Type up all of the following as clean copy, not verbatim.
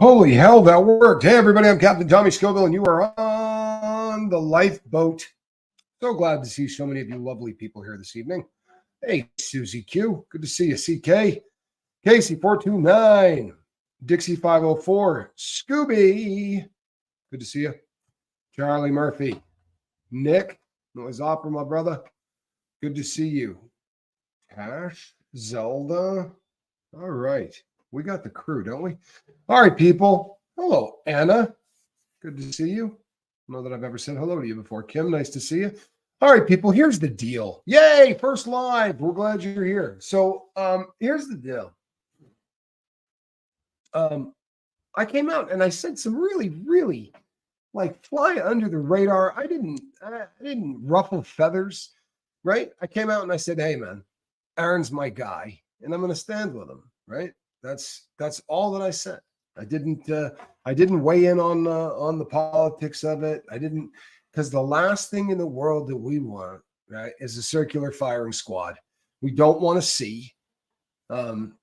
Holy hell, that worked. Hey, everybody, I'm Captain Tommy Scoville, and you are on the lifeboat. So glad to see so many of you lovely people here this evening. Hey, Susie Q, good to see you. CK, Casey429, Dixie504, Scooby, good to see you. Charlie Murphy, Nick, Noise Opera, my brother, good to see you. Tash, Zelda, all right. We got the crew, don't we? All right, people. Hello, Anna. Good to see you. I don't know that I've ever said hello to you before. Kim, nice to see you. All right, people, here's the deal. Yay, first live. We're glad you're here. So here's the deal. I came out and I said some really like fly under the radar. I didn't ruffle feathers, right? I came out and I said, hey, man, Aaron's my guy, and I'm going to stand with him, right? That's all that I said. I didn't weigh in on the politics of it. I didn't, because the last thing in the world that we want, right, is a circular firing squad. We don't want to see the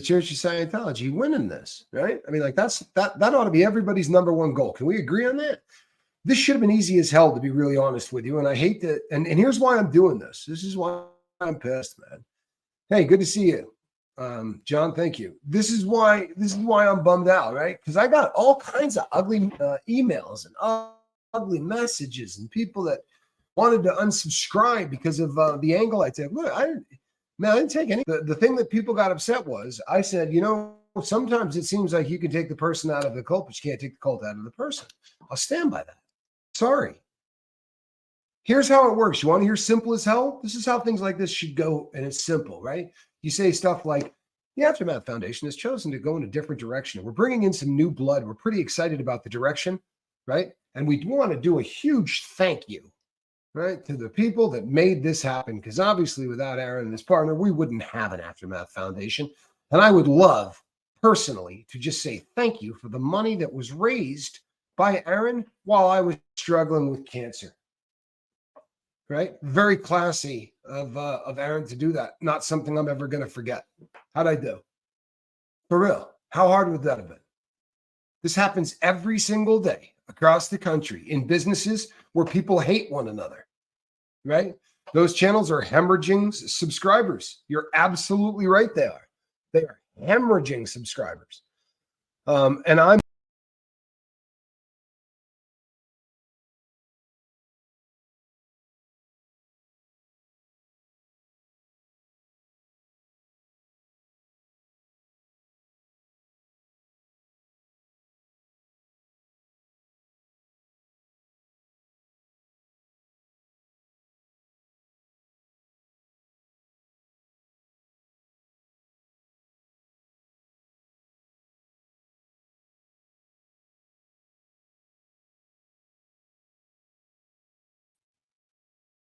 Church of Scientology winning this, right? I mean, like that ought to be everybody's number one goal. Can we agree on that? This should have been easy as hell, to be really honest with you. And I hate that. And here's why I'm doing this. This is why I'm pissed, man. Hey, good to see you. John, thank you. This is why I'm bummed out, right? Because I got all kinds of ugly emails and ugly messages and people that wanted to unsubscribe because of the angle I took. Look, I didn't take any. The thing that people got upset was I said, sometimes it seems like you can take the person out of the cult, but you can't take the cult out of the person. I'll stand by that. Sorry. Here's how it works. You want to hear simple as hell? This is how things like this should go, and it's simple, right? You say stuff like, the Aftermath Foundation has chosen to go in a different direction. We're bringing in some new blood. We're pretty excited about the direction, right? And we want to do a huge thank you, right, to the people that made this happen, because obviously without Aaron and his partner, we wouldn't have an Aftermath Foundation. And I would love, personally, to just say thank you for the money that was raised by Aaron while I was struggling with cancer. Right? Very classy of Aaron to do that. Not something I'm ever going to forget. How'd I do? For real. How hard would that have been? This happens every single day across the country in businesses where people hate one another. Right? Those channels are hemorrhaging subscribers. You're absolutely right. They are. They are hemorrhaging subscribers. And I'm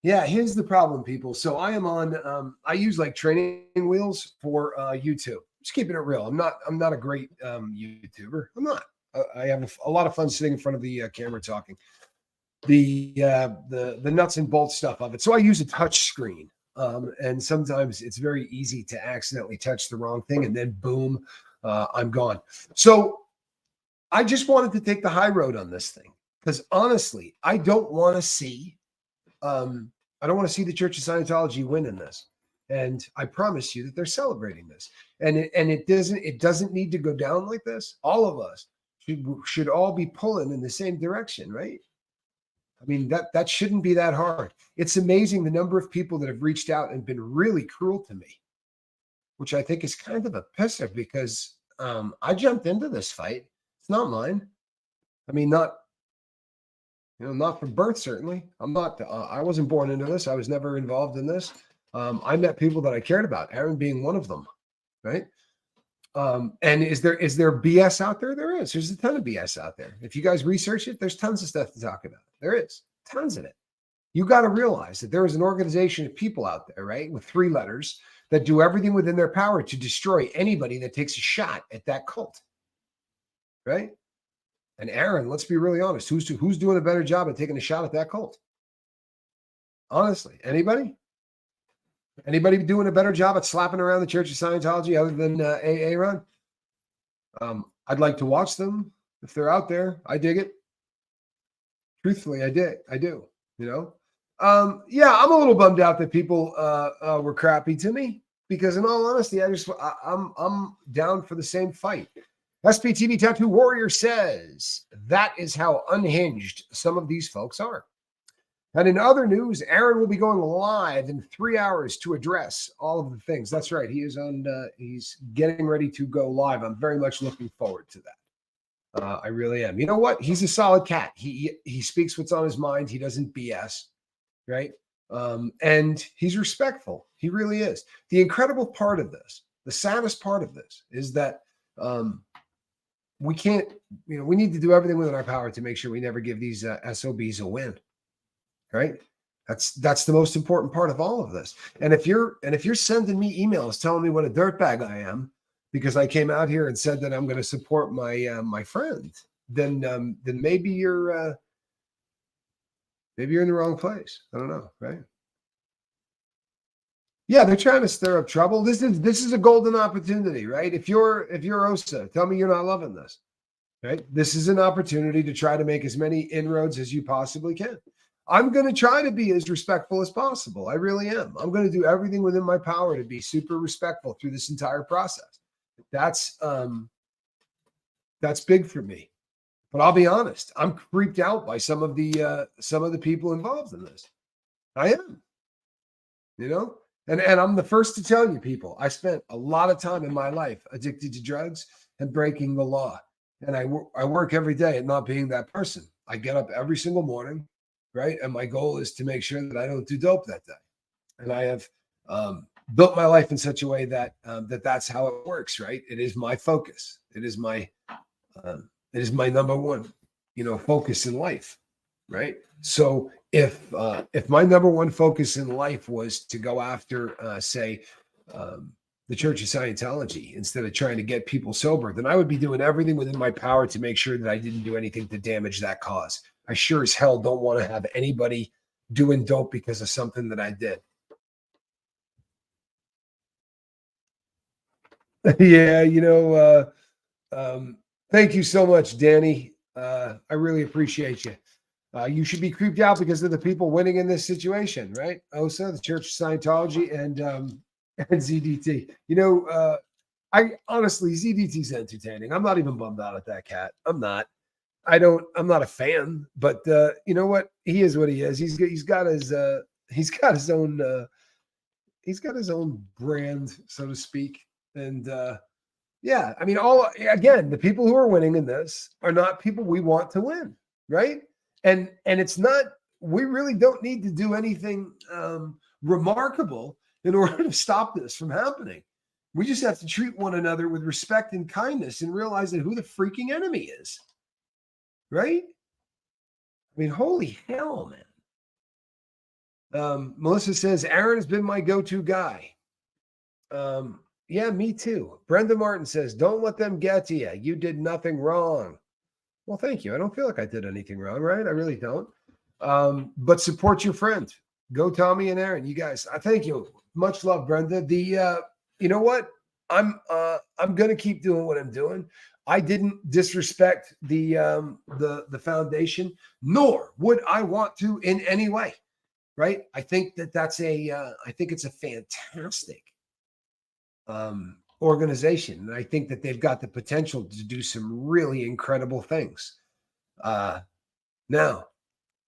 Yeah, here's the problem, people. So I am on. I use like training wheels for YouTube. Just keeping it real. I'm not a great YouTuber. I'm not. I have a lot of fun sitting in front of the camera talking. The nuts and bolts stuff of it. So I use a touch screen, and sometimes it's very easy to accidentally touch the wrong thing, and then boom, I'm gone. So I just wanted to take the high road on this thing because honestly, I don't want to see. I don't want to see the Church of Scientology win in this, and I promise you that they're celebrating this. And it doesn't need to go down like this. All of us should all be pulling in the same direction, right? I mean that shouldn't be that hard. It's amazing the number of people that have reached out and been really cruel to me, which I think is kind of a pisser because I jumped into this fight. It's not mine. I mean, not from birth, certainly. I wasn't born into this. I was never involved in this. I met people that I cared about, Aaron being one of them, right? And is there BS out there? There is. There's a ton of BS out there. If you guys research it, there's tons of stuff to talk about. There is tons of it. You got to realize that there is an organization of people out there, right, with 3 letters that do everything within their power to destroy anybody that takes a shot at that cult, right? And Aaron, let's be really honest. Who's doing a better job at taking a shot at that cult? Honestly, anybody? Anybody doing a better job at slapping around the Church of Scientology other than AA Ron? I'd like to watch them if they're out there. I dig it. Truthfully, I do, you know? Yeah, I'm a little bummed out that people were crappy to me because in all honesty, I'm down for the same fight. SPTV Tattoo Warrior says that is how unhinged some of these folks are. And in other news, Aaron will be going live in 3 hours to address all of the things. That's right. He is on. He's getting ready to go live. I'm very much looking forward to that. I really am. You know what? He's a solid cat. He speaks what's on his mind. He doesn't BS, right? And he's respectful. He really is. The incredible part of this, the saddest part of this, is that we can't. We need to do everything within our power to make sure we never give these SOBs a win, right? That's the most important part of all of this. And if you're sending me emails telling me what a dirtbag I am, because I came out here and said that I'm going to support my my friend, then maybe you're in the wrong place. I don't know, right? Yeah, they're trying to stir up trouble. This is a golden opportunity, right? If you're Osa, tell me you're not loving this, right? This is an opportunity to try to make as many inroads as you possibly can. I'm going to try to be as respectful as possible. I really am. I'm going to do everything within my power to be super respectful through this entire process. That's big for me. But I'll be honest, I'm creeped out by some of the people involved in this. I am, you know, and I'm the first to tell you, people, I spent a lot of time in my life addicted to drugs and breaking the law. And I work every day at not being that person. I get up every single morning, right? And my goal is to make sure that I don't do dope that day. And I have built my life in such a way that that's how it works, right? It is my focus. It is my number one, focus in life, right? So if my number one focus in life was to go after, say, the Church of Scientology instead of trying to get people sober, then I would be doing everything within my power to make sure that I didn't do anything to damage that cause. I sure as hell don't want to have anybody doing dope because of something that I did. Yeah, thank you so much, Danny. I really appreciate you. You should be creeped out because of the people winning in this situation, right? OSA, the Church of Scientology, and ZDT. I honestly, ZDT's entertaining. I'm not even bummed out at that cat. I'm not. I'm not a fan, but you know what? He is what he is. He's got his own brand, so to speak. And yeah, I mean, the people who are winning in this are not people we want to win, right? And it's not, we really don't need to do anything remarkable in order to stop this from happening. We just have to treat one another with respect and kindness and realize that who the freaking enemy is, right? I mean, holy hell, man. Melissa says, Aaron has been my go-to guy. Yeah, me too. Brenda Martin says, don't let them get to you. You did nothing wrong. Well, thank you. I don't feel like I did anything wrong, right? I really don't. But support your friend. Go Tommy and Aaron. You guys, I thank you. Much love, Brenda. You know what? I'm gonna keep doing what I'm doing. I didn't disrespect the foundation, nor would I want to in any way. Right? I think I think it's a fantastic organization. And I think that they've got the potential to do some really incredible things. Now,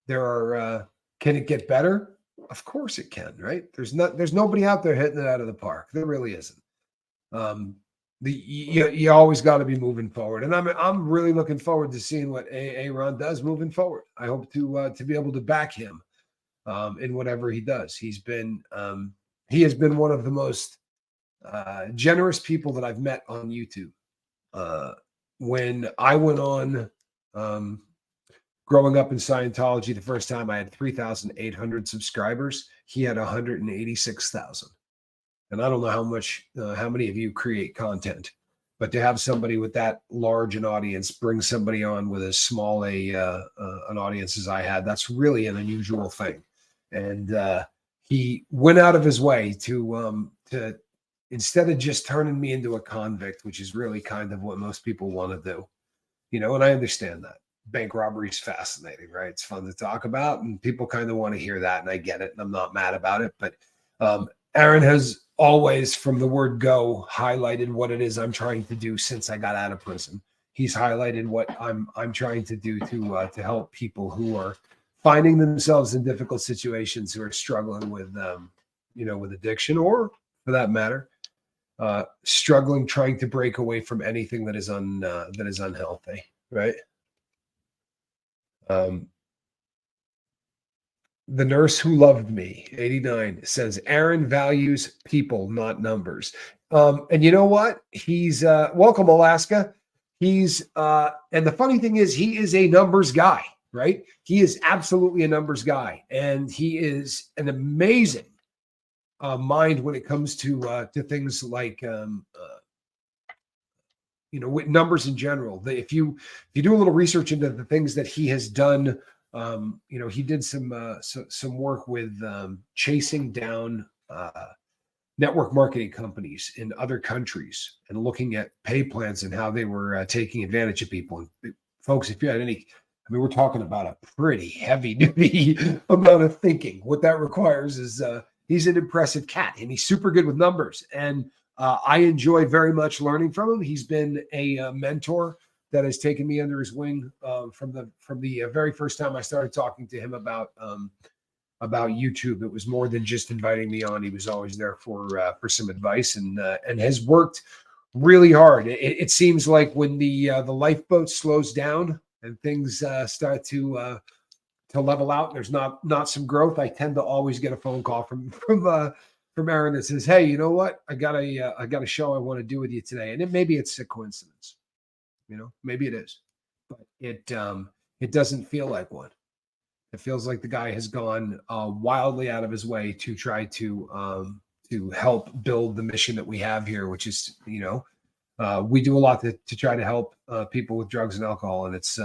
there are, can it get better? Of course it can, right? There's nobody out there hitting it out of the park. There really isn't. You always got to be moving forward. And I'm really looking forward to seeing what Aaron does moving forward. I hope to be able to back him in whatever he does. He has been one of the most generous people that I've met on YouTube. When I went on growing up in Scientology, the first time I had 3,800 subscribers, he had 186,000. And I don't know how many of you create content, but to have somebody with that large an audience bring somebody on with as small an audience as I had, that's really an unusual thing. And he went out of his way to instead of just turning me into a convict, which is really kind of what most people want to do, and I understand that. Bank robbery is fascinating, right? It's fun to talk about, and people kind of want to hear that, and I get it, and I'm not mad about it. But Aaron has always, from the word go, highlighted what it is I'm trying to do since I got out of prison. He's highlighted what I'm trying to do to help people who are finding themselves in difficult situations, who are struggling with with addiction, or for that matter, struggling trying to break away from anything that is unhealthy, right? The nurse who loved me, 89, says Aaron values people, not numbers. And you know what? He's welcome, Alaska. He's and the funny thing is, he is a numbers guy, right? He is absolutely a numbers guy, and he is an amazing mind when it comes to things like with numbers in general. If you do a little research into the things that he has done, he did some work with chasing down network marketing companies in other countries and looking at pay plans and how they were taking advantage of people. And folks, if you had any, we're talking about a pretty heavy duty amount of thinking. What that requires is he's an impressive cat, and he's super good with numbers. And I enjoy very much learning from him. He's been a mentor that has taken me under his wing from the very first time I started talking to him about YouTube. It was more than just inviting me on. He was always there for some advice, and has worked really hard. It seems like when the lifeboat slows down and things start to level out, and there's not some growth, I tend to always get a phone call from Aaron that says, "Hey, you know what? I got a show I want to do with you today." And maybe it's a coincidence, maybe it is, but it doesn't feel like one. It feels like the guy has gone wildly out of his way to try to help build the mission that we have here, which is, we do a lot to try to help people with drugs and alcohol, and it's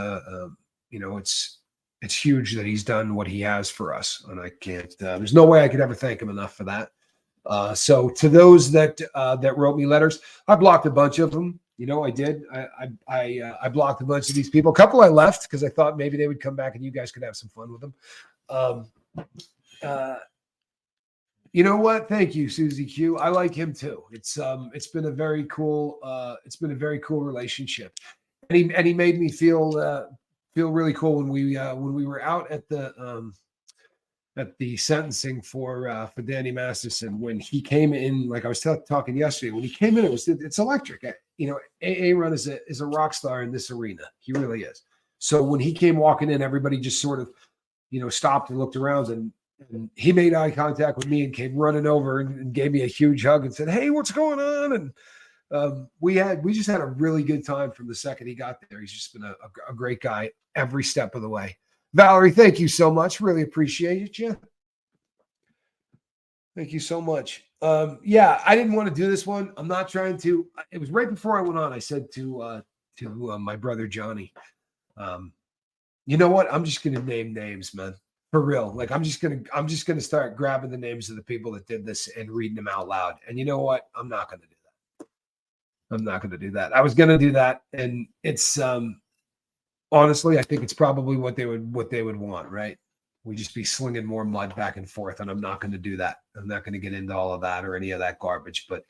huge that he's done what he has for us, and I can't. There's no way I could ever thank him enough for that. So to those that wrote me letters, I blocked a bunch of them. I did. I blocked a bunch of these people. A couple I left because I thought maybe they would come back and you guys could have some fun with them. You know what? Thank you, Susie Q. I like him too. It's been a very cool relationship, and he made me feel really cool when we were out at the sentencing for Danny Masterson. When he came in, like I was talking yesterday, when he came in, it's electric. Aaron is a rock star in this arena. He really is. So when he came walking in, everybody just sort of, stopped and looked around, and he made eye contact with me and came running over and gave me a huge hug and said, "Hey, what's going on?" And we just had a really good time from the second he got there. He's just been a great guy every step of the way. Valerie, thank you so much. Really appreciate you. Thank you so much. Yeah, I didn't want to do this one. I'm not trying to. It was right before I went on. I said to my brother Johnny, you know what? I'm just going to name names, man. For real. Like I'm just going to start grabbing the names of the people that did this and reading them out loud. And you know what? I'm not going to do that. I'm not going to do that. I was going to do that, and it's honestly, I think it's probably what they would want, right? We just be slinging more mud back and forth, and I'm not going to do that. I'm not going to get into all of that or any of that garbage, but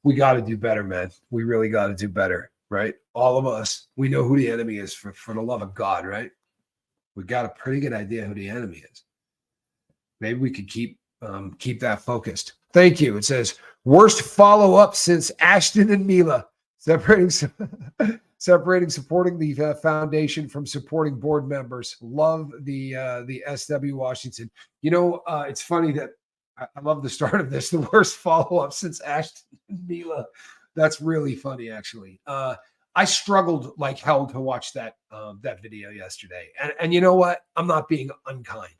we got to do better, man. We really got to do better, right? All of us, we know who the enemy is, for the love of God, right? We got a pretty good idea who the enemy is. Maybe we could keep that focused. Thank you. It says, worst follow-up since Ashton and Mila, separating supporting the foundation from supporting board members. Love the SW Washington. It's funny that I love the start of this. The worst follow-up since Ashton and Mila. That's really funny, actually. I struggled like hell to watch that video yesterday. And you know what? I'm not being unkind,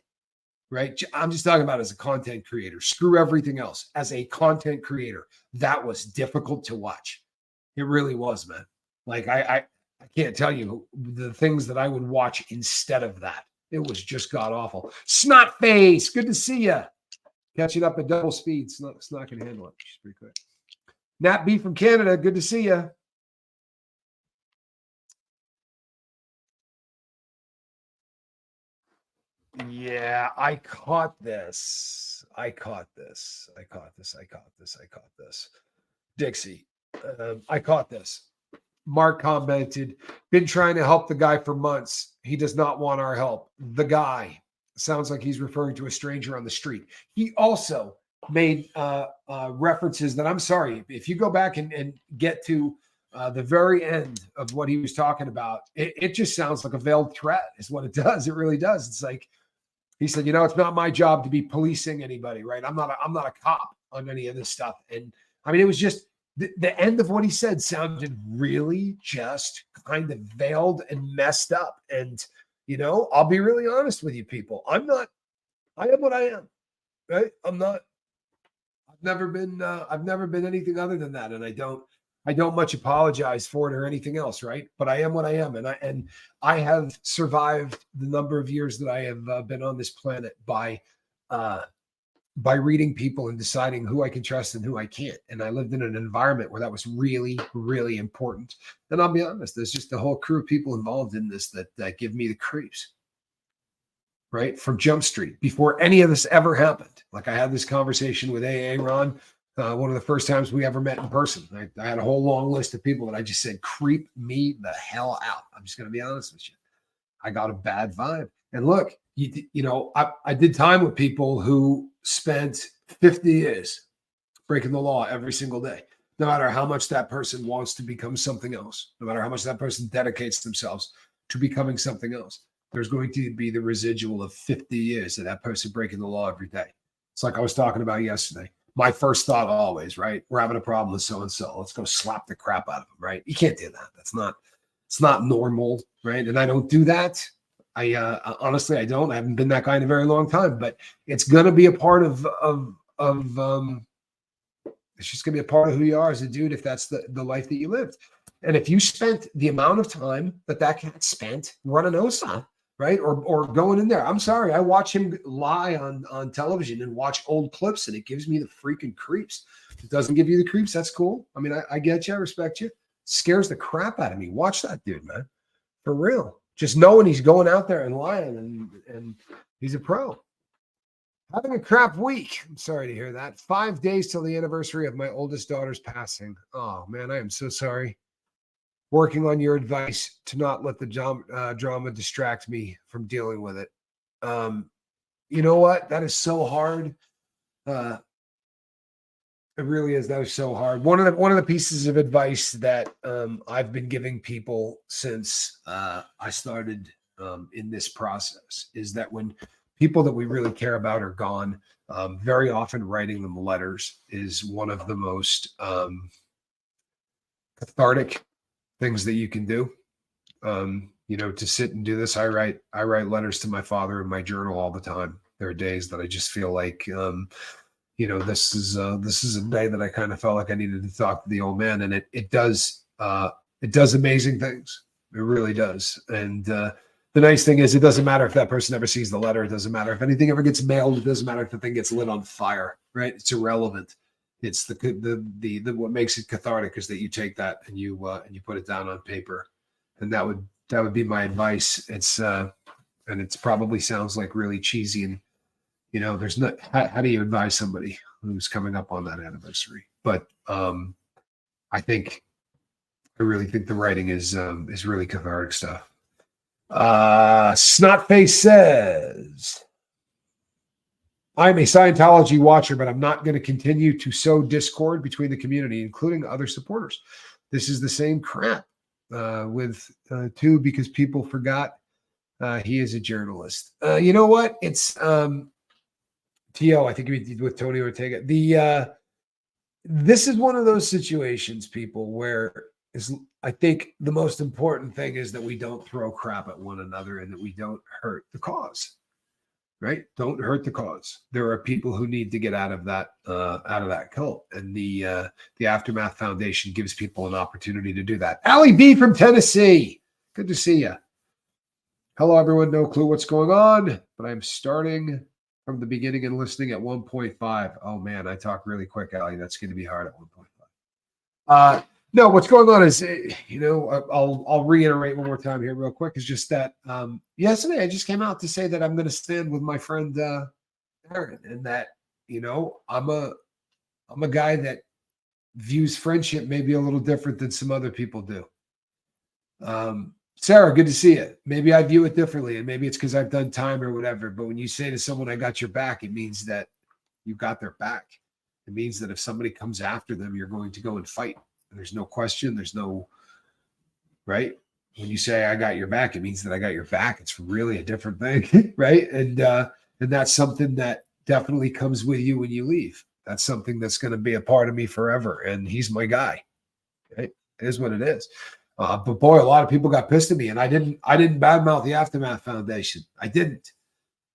right? I'm just talking about as a content creator. Screw everything else. As a content creator, that was difficult to watch. It really was, man. Like I can't tell you the things that I would watch instead of that. It was just god awful. Snot face, good to see you. Catching up at double speed. Snot can handle it. She's pretty quick. Nat B from Canada, good to see you. Yeah, I caught this. Dixie, I caught this. Mark commented, been trying to help the guy for months. He does not want our help. The guy sounds like he's referring to a stranger on the street. He also made references that, I'm sorry, if you go back and get to the very end of what he was talking about, it just sounds like a veiled threat is what it does. It really does. It's like, he said, it's not my job to be policing anybody, right? I'm not a cop on any of this stuff. And I mean, it was just the end of what he said sounded really just kind of veiled and messed up. And, I'll be really honest with you people. I am what I am, right? I've never been anything other than that. And I don't much apologize for it or anything else, right? But I am what I am, and I have survived the number of years that I have been on this planet by reading people and deciding who I can trust and who I can't. And I lived in an environment where that was really, really important. And I'll be honest, there's just a whole crew of people involved in this that give me the creeps, right? From Jump Street, before any of this ever happened. Like I had this conversation with AA Ron. One of the first times we ever met in person. I had a whole long list of people that I just said, creep me the hell out. I'm just going to be honest with you. I got a bad vibe. And look, I did time with people who spent 50 years breaking the law every single day. No matter how much that person wants to become something else, no matter how much that person dedicates themselves to becoming something else, there's going to be the residual of 50 years of that person breaking the law every day. It's like I was talking about yesterday. My first thought always, right? We're having a problem with so-and-so. Let's go slap the crap out of them, right? You can't do that. It's not normal, right? And I don't do that. I honestly, I don't. I haven't been that guy in a very long time, but it's going to be a part of it's just going to be a part of who you are as a dude if that's the life that you lived. And if you spent the amount of time that cat spent running OSA, right? Or going in there. I'm sorry. I watch him lie on television and watch old clips, and it gives me the freaking creeps. If it doesn't give you the creeps, that's cool. I mean, I get you. I respect you. It scares the crap out of me. Watch that dude, man. For real. Just knowing he's going out there and lying and he's a pro. Having a crap week. I'm sorry to hear that. 5 days till the anniversary of my oldest daughter's passing. Oh, man, I am so sorry. Working on your advice to not let the drama distract me from dealing with it. You know what? That is so hard. It really is. That is so hard. One of the pieces of advice that I've been giving people since I started in this process is that when people that we really care about are gone, very often writing them letters is one of the most cathartic things that you can do. To sit and do this. I write letters to my father in my journal all the time. There are days that I just feel like, this is a day that I kind of felt like I needed to talk to the old man, and it does amazing things. It really does. And the nice thing is, it doesn't matter if that person ever sees the letter. It doesn't matter if anything ever gets mailed. It doesn't matter if the thing gets lit on fire, right? It's irrelevant. It's the what makes it cathartic is that you take that and you put it down on paper, and that would be my advice. It's and it's probably sounds like really cheesy, and there's not how do you advise somebody who's coming up on that anniversary? But I really think the writing is really cathartic stuff. Snotface says, I'm a Scientology watcher, but I'm not going to continue to sow discord between the community, including other supporters. This is the same crap with two, because people forgot he is a journalist. You know what? It's T.O., I think with Tony Ortega. This is one of those situations, people, where I think the most important thing is that we don't throw crap at one another and that we don't hurt the cause. Right? Don't hurt the cause. There are people who need to get out of that cult, and the Aftermath Foundation gives people an opportunity to do that. Allie B from Tennessee, good to see you. Hello, everyone. No clue what's going on, but I'm starting from the beginning and listening at 1.5. Oh man, I talk really quick, Allie. That's going to be hard at 1.5. No, what's going on is, I'll reiterate one more time here real quick. Is just that yesterday I just came out to say that I'm going to stand with my friend Aaron, and that I'm a guy that views friendship maybe a little different than some other people do. Sarah, good to see you. Maybe I view it differently, and maybe it's because I've done time or whatever. But when you say to someone, "I got your back," it means that you got their back. It means that if somebody comes after them, you're going to go and fight. There's no question. There's no right. When you say "I got your back," it means that I got your back. It's really a different thing, right? And that's something that definitely comes with you when you leave. That's something that's going to be a part of me forever. And he's my guy. Right? It is what it is. But boy, a lot of people got pissed at me, and I didn't badmouth the Aftermath Foundation. I didn't.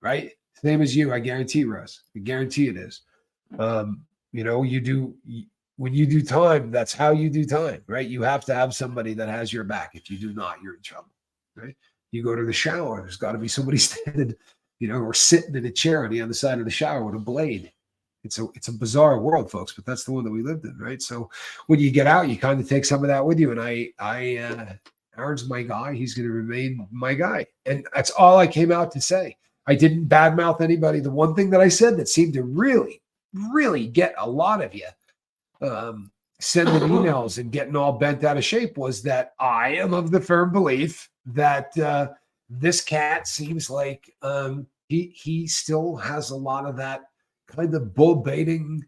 Right? Same as you. I guarantee, Russ. I guarantee it is. You do. When you do time, that's how you do time, right? You have to have somebody that has your back. If you do not, you're in trouble, right? You go to the shower, there's got to be somebody standing, or sitting in a chair on the other side of the shower with a blade. It's a bizarre world, folks, but that's the one that we lived in, right? So when you get out, you kind of take some of that with you. And Aaron's my guy. He's going to remain my guy. And that's all I came out to say. I didn't badmouth anybody. The one thing that I said that seemed to really, really get a lot of you sending emails and getting all bent out of shape was that I am of the firm belief that this cat seems like he still has a lot of that kind of bull baiting.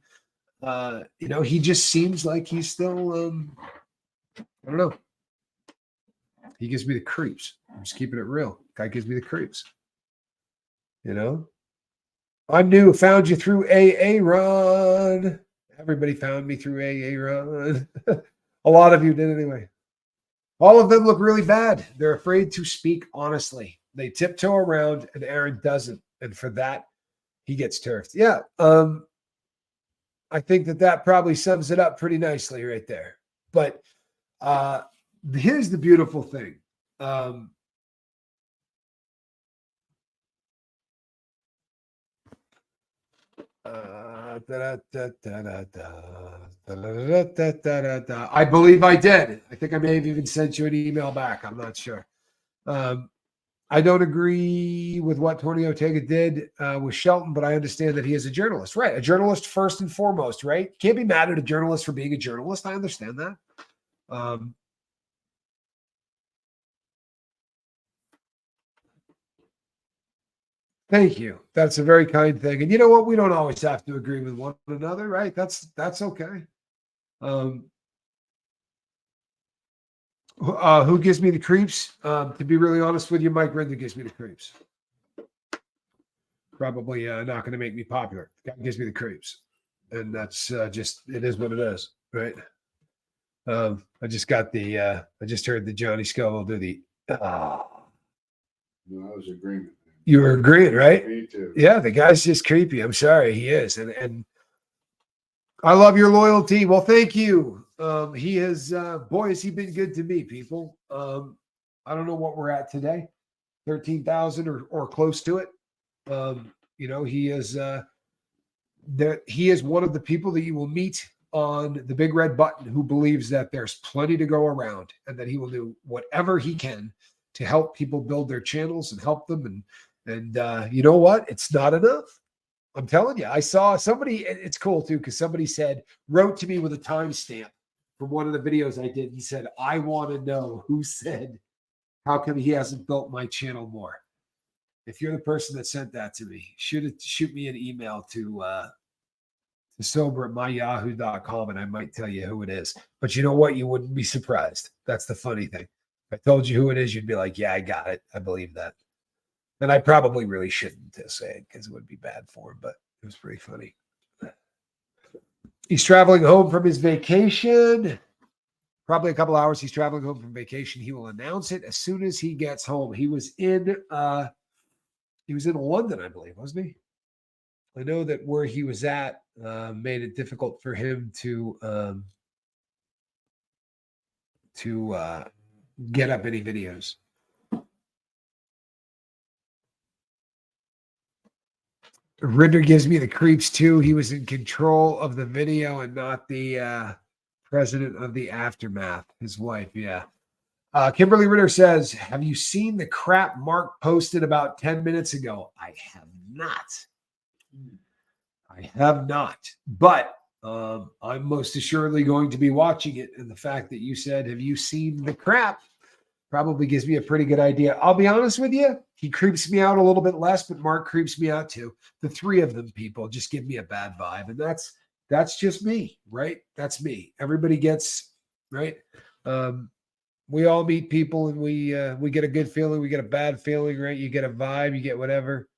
He just seems like he's still I don't know. He gives me the creeps. I'm just keeping it real. Guy gives me the creeps. I'm new. Found you through AA, Ron. Everybody found me through AA, Ron. A lot of you did anyway. All of them look really bad. They're afraid to speak honestly. They tiptoe around, and Aaron doesn't. And for that, he gets turfed. Yeah. I think that probably sums it up pretty nicely right there. But here's the beautiful thing. I believe I did. I think I may have even sent you an email back. I'm not sure. I don't agree with what Tony Ortega did with Shelton, but I understand that he is a journalist. Right. A journalist first and foremost, right? Can't be mad at a journalist for being a journalist. I understand that. Thank you. That's a very kind thing. And you know what? We don't always have to agree with one another, right? That's okay. Who gives me the creeps? To be really honest with you, Mike Rinder gives me the creeps. Probably not going to make me popular. The guy gives me the creeps. And that's just, it is what it is, right? I just heard the Johnny Scoville do the, No, I was agreeing. You were agreeing, right? Me too. Yeah, the guy's just creepy. I'm sorry, he is. And I love your loyalty. Well, thank you. He has, boy, has he been good to me, people. I don't know what we're at today, 13,000 or close to it. He is he is one of the people that you will meet on the Big Red Button who believes that there's plenty to go around and that he will do whatever he can to help people build their channels and help them. And you know what? It's not enough. I'm telling you, I saw somebody, it's cool too, because somebody wrote to me with a timestamp from one of the videos I did. He said, I want to know who said, how come he hasn't built my channel more? If you're the person that sent that to me, shoot me an email to sober@myyahoo.com and I might tell you who it is. But you know what? You wouldn't be surprised. That's the funny thing. If I told you who it is, you'd be like, yeah, I got it. I believe that. And I probably really shouldn't say it because it would be bad for him, but it was pretty funny. He's traveling home from his vacation. Probably a couple hours. He's traveling home from vacation. He will announce it as soon as he gets home. He was in London, I believe, wasn't he? I know that where he was at made it difficult for him to get up any videos. Rinder gives me the creeps too. He was in control of the video and not the President of the Aftermath, his wife. Yeah. Kimberly Ritter says, have you seen the crap Mark posted about 10 minutes ago? I have not. I have not. But I'm most assuredly going to be watching it. And the fact that you said, have you seen the crap? Probably gives me a pretty good idea. I'll be honest with you. He creeps me out a little bit less, but Mark creeps me out too. The three of them people just give me a bad vibe. And that's just me, right? That's me. Everybody gets, right? We all meet people and we get a good feeling, we get a bad feeling, right? You get a vibe, you get whatever.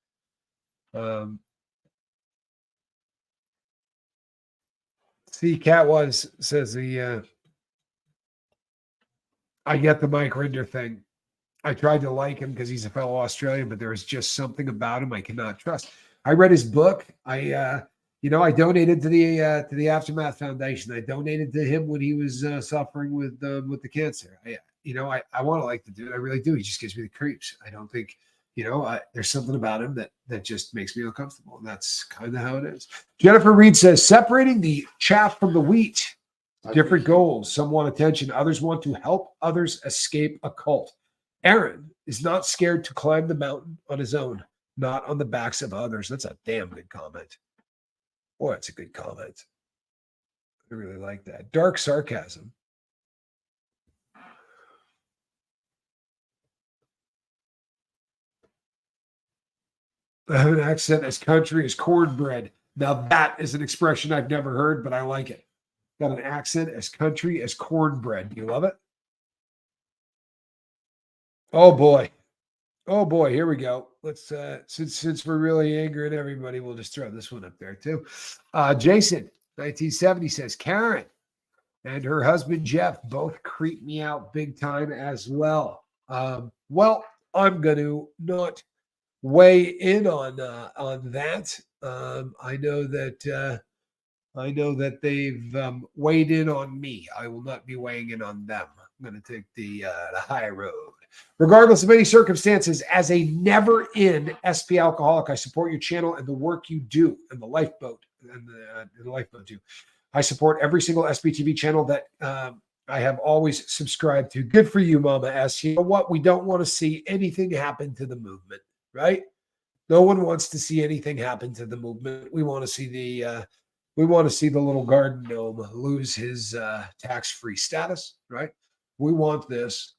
See, Cat was says I get the Mike Rinder thing. I tried to like him because he's a fellow Australian, but there is just something about him I cannot trust. I read his book. I donated to the Aftermath Foundation. I donated to him when he was suffering with the cancer. I want to like the dude. I really do. He just gives me the creeps. I don't think, there's something about him that just makes me uncomfortable. And that's kind of how it is. Jennifer Reed says, separating the chaff from the wheat. Different goals. Some want attention. Others want to help others escape a cult. Aaron is not scared to climb the mountain on his own, not on the backs of others. That's a damn good comment. Boy, that's a good comment. I really like that. Dark sarcasm. I have an accent as country as cornbread. Now that is an expression I've never heard, but I like it. Got an accent as country as cornbread. Do you love it? Oh boy. Oh boy, here we go. Let's since we're really angering everybody, we'll just throw this one up there too. Jason, 1970 says Karen and her husband Jeff both creep me out big time as well. Well, I'm going to not weigh in on that. I know that they've weighed in on me. I will not be weighing in on them. I'm going to take the high road. Regardless of any circumstances, as a never-in SP alcoholic, I support your channel and the work you do, and the lifeboat and the lifeboat too. I support every single SBTV channel that I have always subscribed to. Good for you, Mama S. You know what? We don't want to see anything happen to the movement, right? No one wants to see anything happen to the movement. We want to see the little garden gnome lose his tax-free status, right? We want this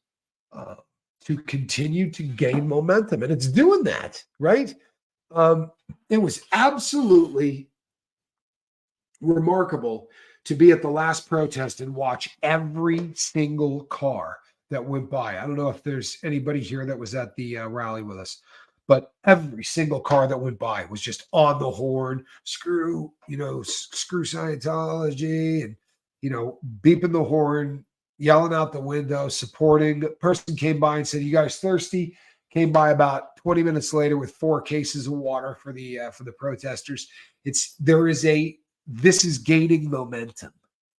to continue to gain momentum, and it's doing that, right? It was absolutely remarkable to be at the last protest and watch every single car that went by. I don't know if there's anybody here that was at the rally with us, but every single car that went by was just on the horn, screw Scientology, and, beeping the horn, yelling out the window, supporting. A person came by and said, "You guys thirsty?" Came by about 20 minutes later with 4 cases of water for the protesters. This is gaining momentum,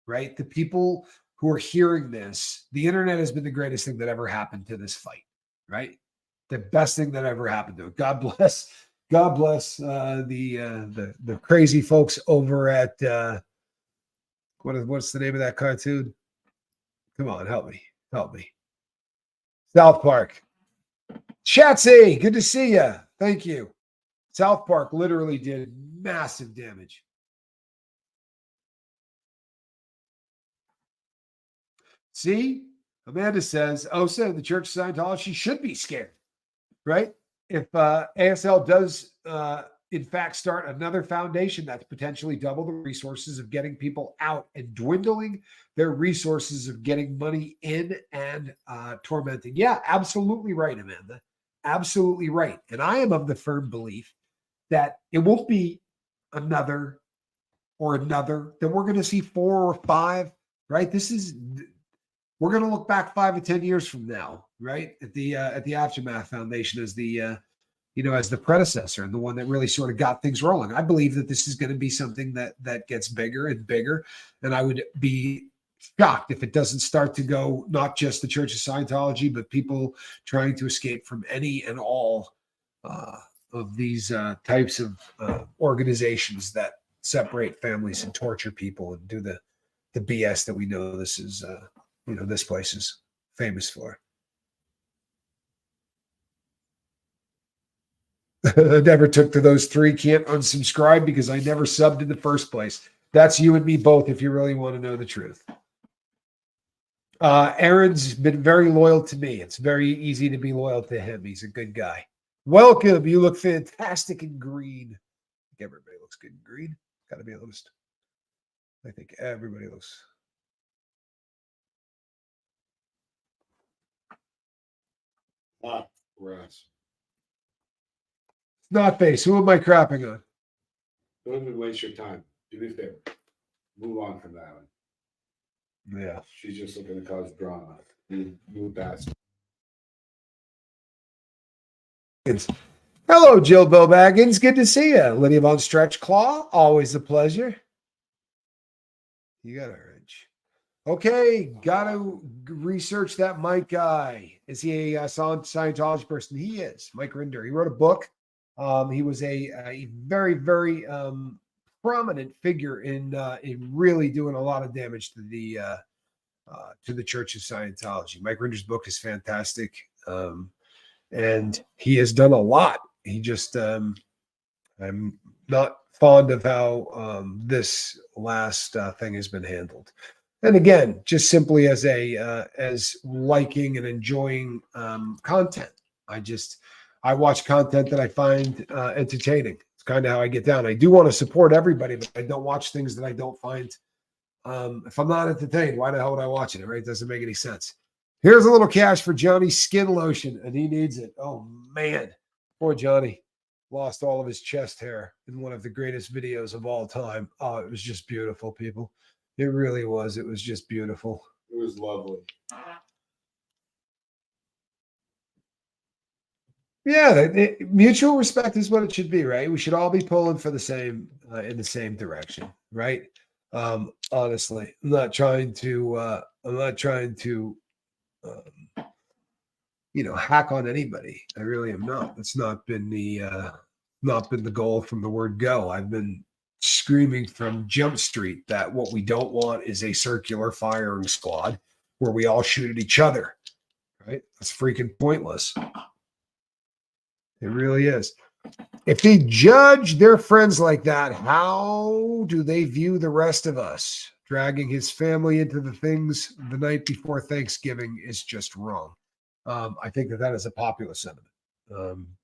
right? The people who are hearing this, the internet has been the greatest thing that ever happened to this fight, right? The best thing that ever happened to it. God bless the crazy folks over at what's the name of that cartoon? Come on, help me. South Park. Shatsy, good to see you. Thank you. South Park literally did massive damage. See, Amanda says, so the Church of Scientology should be scared, right? If ASL does, in fact, start another foundation that's potentially double the resources of getting people out and dwindling their resources of getting money in and tormenting. Yeah, absolutely right, Amanda. Absolutely right. And I am of the firm belief that it won't be another, then we're going to see 4 or 5, right? We're going to look back 5 or 10 years from now, right? At the Aftermath Foundation as as the predecessor and the one that really sort of got things rolling. I believe that this is going to be something that gets bigger and bigger. And I would be shocked if it doesn't start to go, not just the Church of Scientology, but people trying to escape from any and all of these types of organizations that separate families and torture people and do the the BS that we know this is, this place is famous for. I never took to those 3. Can't unsubscribe because I never subbed in the first place. That's you and me both if you really want to know the truth. Aaron's been very loyal to me. It's very easy to be loyal to him. He's a good guy. Welcome. You look fantastic in green. I think everybody looks good in green. Got to be honest. I think everybody looks. Rats. Not face. Who am I crapping on? Don't even waste your time. Do me a favor. Move on from that one. Yeah. She's just looking to cause drama. Move past. Hello, Jill Bill Baggins. Good to see you. Lydia Von Stretch Claw. Always a pleasure. You got a wrench. Okay, got to research that Mike guy. Is he a Scientology person? He is. Mike Rinder. He wrote a book. He was a very, very prominent figure in really doing a lot of damage to the Church of Scientology. Mike Rinder's book is fantastic, and he has done a lot. He just, I'm not fond of how this last thing has been handled. And again, just simply as liking and enjoying content. I watch content that I find entertaining. It's kind of how I get down. I do want to support everybody, but I don't watch things that I don't find. If I'm not entertained, why the hell would I watch it? Right? It doesn't make any sense. Here's a little cash for Johnny's skin lotion, and he needs it. Oh man, poor Johnny lost all of his chest hair in one of the greatest videos of all time. Oh, it was just beautiful, people. It really was. It was just beautiful. It was lovely. Yeah, mutual respect is what it should be, right? We should all be pulling for the same in the same direction, right? Honestly, I'm not trying to hack on anybody. I really am not. That's not been the goal from the word go. I've been screaming from Jump Street that what we don't want is a circular firing squad where we all shoot at each other, right? That's freaking pointless. It really is. If they judge their friends like that, how do they view the rest of us? Dragging his family into the things the night before Thanksgiving is just wrong. I think that is a popular sentiment.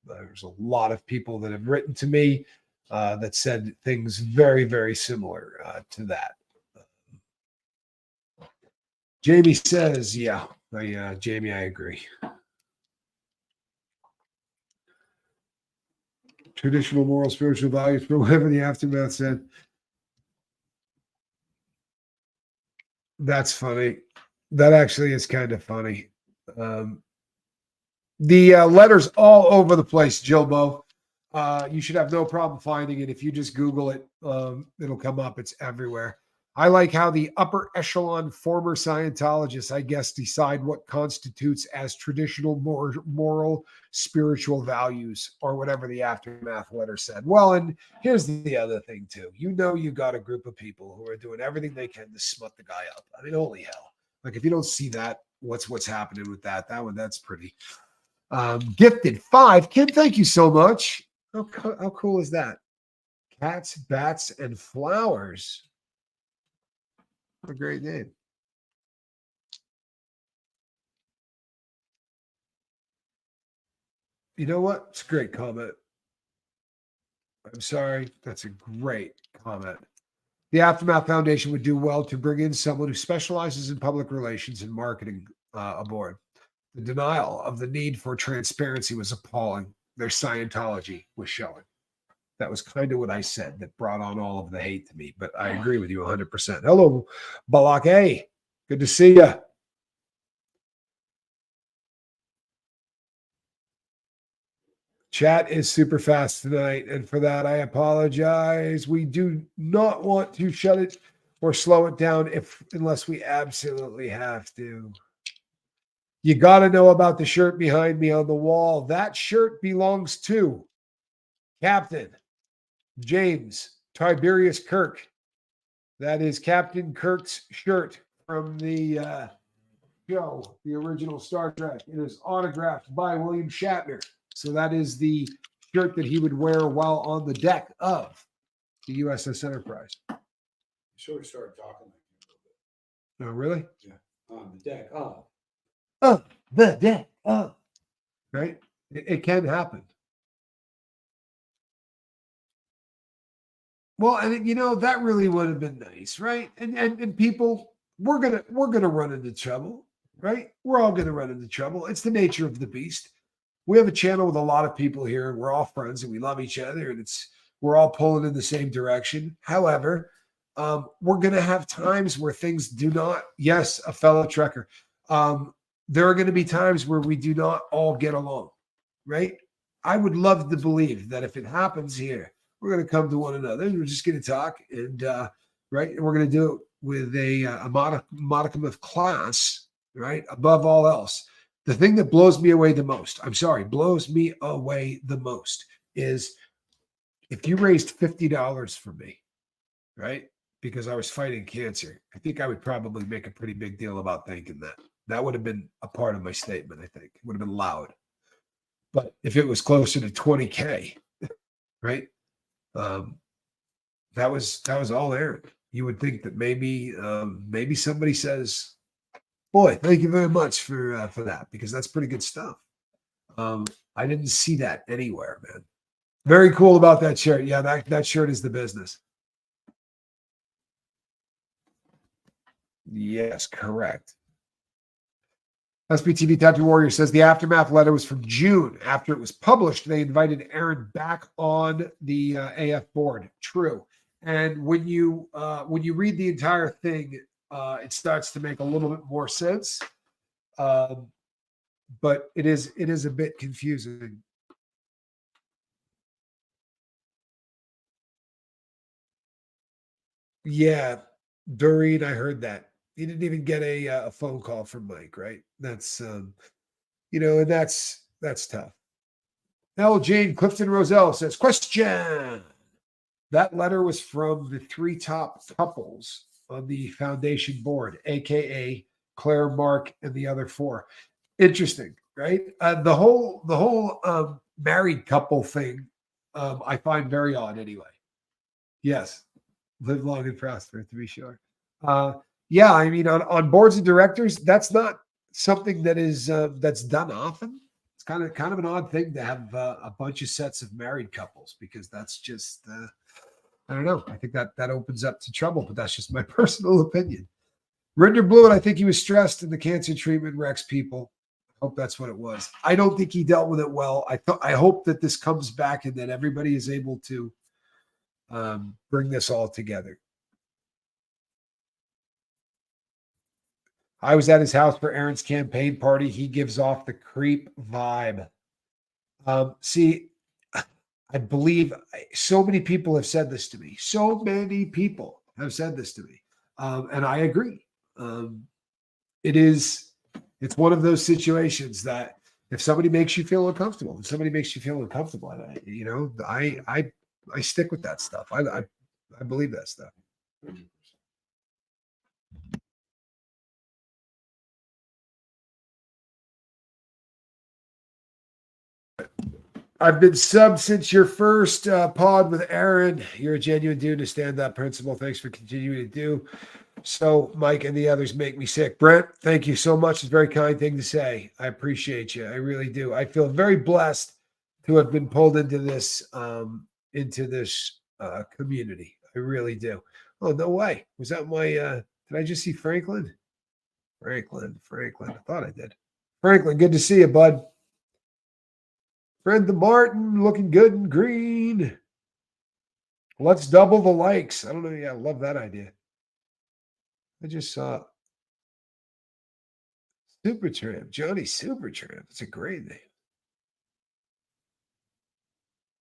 There's a lot of people that have written to me that said things very, very similar to that. Jamie says, yeah, Jamie, I agree. Traditional moral, spiritual values, for whatever the aftermath said. That's funny. That actually is kind of funny. The letters all over the place, Jilbo. You should have no problem finding it. If you just Google it, it'll come up. It's everywhere. I like how the upper echelon former Scientologists, I guess, decide what constitutes as traditional moral, spiritual values, or whatever the aftermath letter said. Well, and here's the other thing, too. You got a group of people who are doing everything they can to smut the guy up. I mean, holy hell. Like, if you don't see that, what's happening with that one, that's pretty. Gifted 5. Kim, thank you so much. How cool is that? Cats, bats, and flowers. What a great name. You know what? It's a great comment. I'm sorry. That's a great comment. The Aftermath Foundation would do well to bring in someone who specializes in public relations and marketing aboard. The denial of the need for transparency was appalling. Their Scientology was showing. That was kind of what I said that brought on all of the hate to me, but I agree with you 100%. Hello, Balak. Hey, good to see you. Chat is super fast tonight, and for that, I apologize. We do not want to shut it or slow it down unless we absolutely have to. You got to know about the shirt behind me on the wall. That shirt belongs to Captain James Tiberius Kirk. That is Captain Kirk's shirt from the show, the original Star Trek. It is autographed by William Shatner. So that is the shirt that he would wear while on the deck of the USS Enterprise. You sort of started talking like you a Oh, really? little bit. Yeah. On the deck. Oh. Oh, the deck. Oh, right. It can happen. Well, and that really would have been nice, right? And people, we're gonna run into trouble, right? We're all gonna run into trouble. It's the nature of the beast. We have a channel with a lot of people here, and we're all friends, and we love each other, and we're all pulling in the same direction. However, we're gonna have times where things do not. Yes, a fellow trekker. There are going to be times where we do not all get along, right? I would love to believe that if it happens here, we're going to come to one another and we're just going to talk and right, and we're going to do it with a modicum of class, right? Above all else, the thing that blows me away the most, is if you raised $50 for me, right? Because I was fighting cancer, I think I would probably make a pretty big deal about thanking that. That would have been a part of my statement, I think. It would have been loud. But if it was closer to 20K, right? That was all Aaron. You would think that maybe somebody says, "Boy, thank you very much for that," because that's pretty good stuff. I didn't see that anywhere, man. Very cool about that shirt. Yeah, that shirt is the business. Yes, correct. SBTV Tattoo Warrior says the aftermath letter was from June. After it was published, they invited Aaron back on the AF board. True. And when you read the entire thing, it starts to make a little bit more sense. But it is a bit confusing. Yeah, Doreen, I heard that. You didn't even get a phone call from Mike, right? That's and that's tough. Now, Jane Clifton Roselle says, question. That letter was from the three top couples on the foundation board, aka Claire, Mark, and the other four. Interesting, right? The whole married couple thing, I find very odd. Anyway, yes, live long and prosper, to be sure. Yeah, I mean, on boards of directors, that's not something that is that's done often. It's kind of an odd thing to have a bunch of sets of married couples because that's just I don't know. I think that opens up to trouble, but that's just my personal opinion. Rinder Blewett, I think he was stressed and the cancer treatment wrecks people. I hope that's what it was. I don't think he dealt with it well. I hope that this comes back and that everybody is able to bring this all together. I was at his house for Aaron's campaign party. He gives off the creep vibe. See, I believe so many people have said this to me. So many people have said this to me. And I agree. It's one of those situations that if somebody makes you feel uncomfortable, I stick with that stuff. I believe that stuff. I've been subbed since your first pod with Aaron. You're a genuine dude, a stand-up principal. Thanks for continuing to do so. Mike and the others make me sick. Brent, thank you so much. It's a very kind thing to say. I appreciate you. I really do. I feel very blessed to have been pulled into this community. I really do. Oh, no way. Was that my did I just see Franklin? Franklin. I thought I did. Franklin, good to see you, bud. Friend the Martin, looking good and green. Let's double the likes. I don't know. Yeah, I love that idea. I just saw Supertramp, Johnny Supertramp. It's a great name.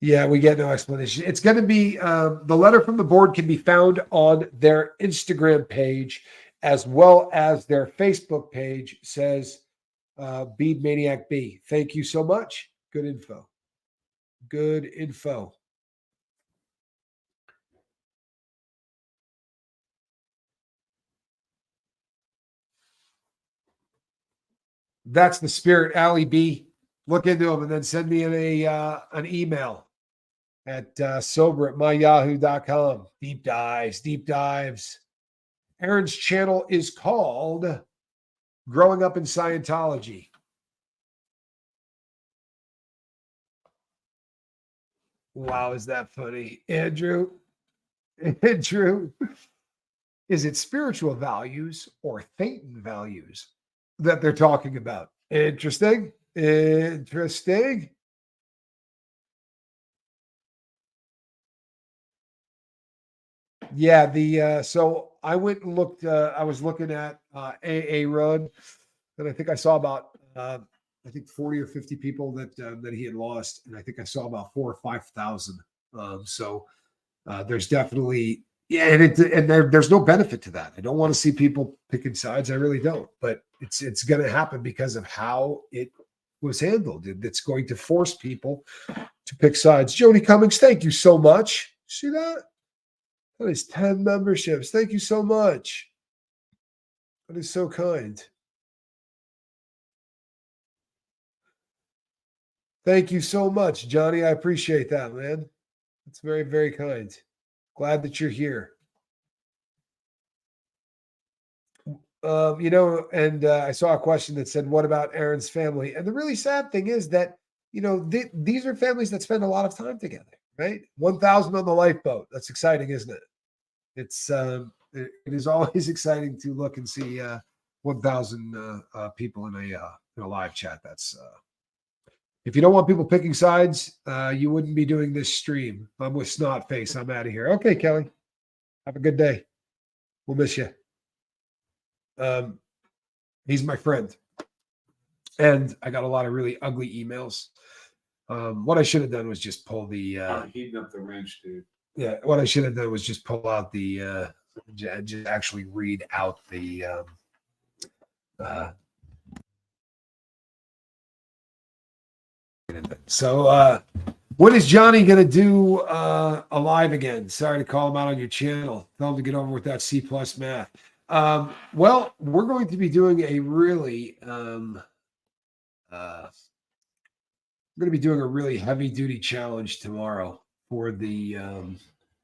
Yeah, we get no explanation. It's going to be the letter from the board can be found on their Instagram page as well as their Facebook page. Says Bead Maniac B. Thank you so much. Good info. Good info. That's the spirit, Allie B. Look into them and then send me an email at sober@myyahoo.com. Deep dives. Aaron's channel is called Growing Up in Scientology. Wow, is that funny? Andrew, is it spiritual values or Thetan values that they're talking about? Interesting. Yeah, so I went and looked. I was looking at AA Run, and I think I saw about 40 or 50 people that he had lost, and I think I saw about 4,000 or 5,000. So there's definitely and there's no benefit to that. I don't want to see people picking sides. I really don't, but it's going to happen because of how it was handled. It's going to force people to pick sides. Jody Cummings, thank you so much. See that? That is 10 memberships. Thank you so much. That is so kind. Thank you so much, Johnny. I appreciate that, man. It's very, very kind. Glad that you're here. I saw a question that said, what about Aaron's family? And the really sad thing is that, these are families that spend a lot of time together, right? 1,000 on the lifeboat. That's exciting, isn't it? It is always exciting to look and see 1,000 people in a live chat. That's if you don't want people picking sides, you wouldn't be doing this stream. I'm with Snotface. I'm out of here. Okay, Kelly. Have a good day. We'll miss you. He's my friend. And I got a lot of really ugly emails. What I should have done was just pull the heating up the wrench, dude. Yeah, what I should have done was just pull out the just actually read out the so when is Johnny gonna do a live again? Sorry to call him out on your channel. Tell him to get over with that C+ math. Well, we're going to be doing a really heavy duty challenge tomorrow for the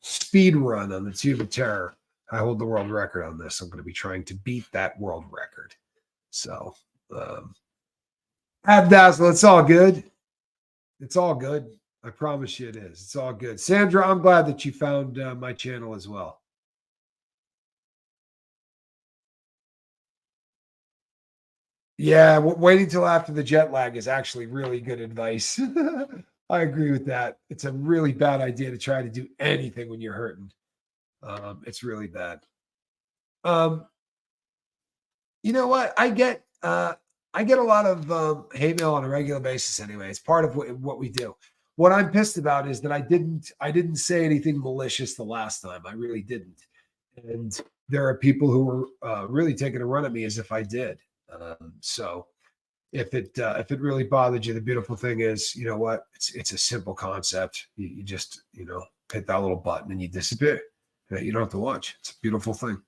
speed run on the Tube of Terror. I hold the world record on this. I'm going to be trying to beat that world record. So, Abdazzle, it's all good. It's all good. I promise you it is. It's all good. Sandra, I'm glad that you found my channel as well. Yeah, waiting till after the jet lag is actually really good advice. I agree with that. It's a really bad idea to try to do anything when you're hurting. It's really bad. You know what? I get a lot of hate mail on a regular basis anyway. It's part of what we do. What I'm pissed about is that I didn't say anything malicious the last time. I really didn't. And there are people who were really taking a run at me as if I did. So if it really bothered you, the beautiful thing is, you know what? It's a simple concept. You just, hit that little button and you disappear. You don't have to watch. It's a beautiful thing.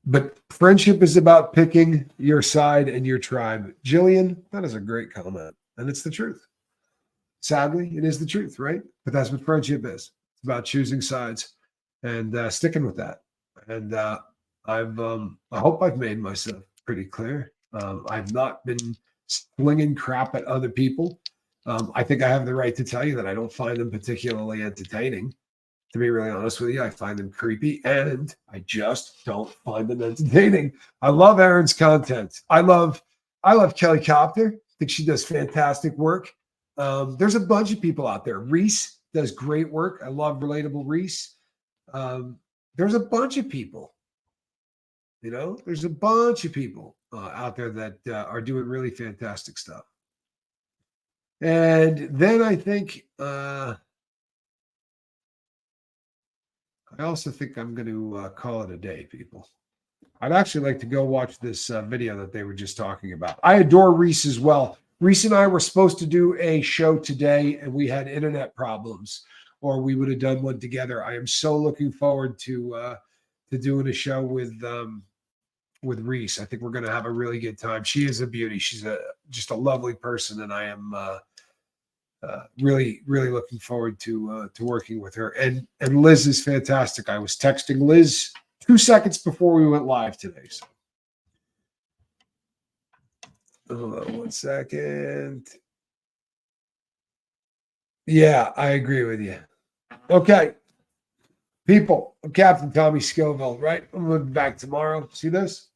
But friendship is about picking your side and your tribe. Jillian, that is a great comment. And it's the truth. Sadly, it is the truth, right? But that's what friendship is. It's about choosing sides and sticking with that. And I hope I've made myself pretty clear. I've not been slinging crap at other people. I think I have the right to tell you that I don't find them particularly entertaining. To be really honest with you, I find them creepy and I just don't find them entertaining. I love Aaron's content. I love Kelly Copter. I think she does fantastic work. There's a bunch of people out there. Reese does great work. I love Relatable Reese. There's a bunch of people. There's a bunch of people out there that are doing really fantastic stuff. And then I think I also think I'm going to call it a day, people. I'd actually like to go watch this video that they were just talking about. I adore Reese as well. Reese and I were supposed to do a show today, and we had internet problems, or we would have done one together. I am so looking forward to doing a show with Reese. I think we're going to have a really good time. She is a beauty. She's just a lovely person, and I am really looking forward to working with her. And Liz is fantastic. I was texting Liz 2 seconds before we went live today. So hold on 1 second. Yeah, I agree with you. Okay. People, I'm Captain Tommy Scoville, right? I'm going to be back tomorrow. See this?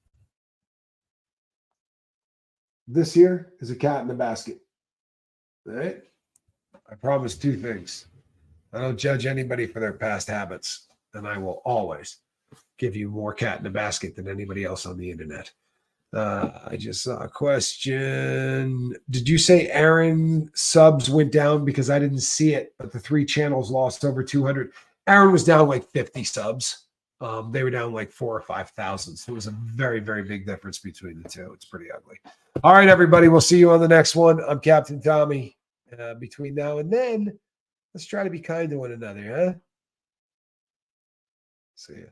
This here is a cat in the basket. All right? I promise 2 things. I don't judge anybody for their past habits, and I will always give you more cat in the basket than anybody else on the internet. I just saw a question. Did you say Aaron subs went down? Because I didn't see it, but the 3 channels lost over 200. Aaron was down like 50 subs. They were down like 4,000 or 5,000. So it was a very big difference between the two. It's pretty ugly. All right, everybody. We'll see you on the next one. I'm Captain Tommy. Between now and then, let's try to be kind to one another, huh? See ya.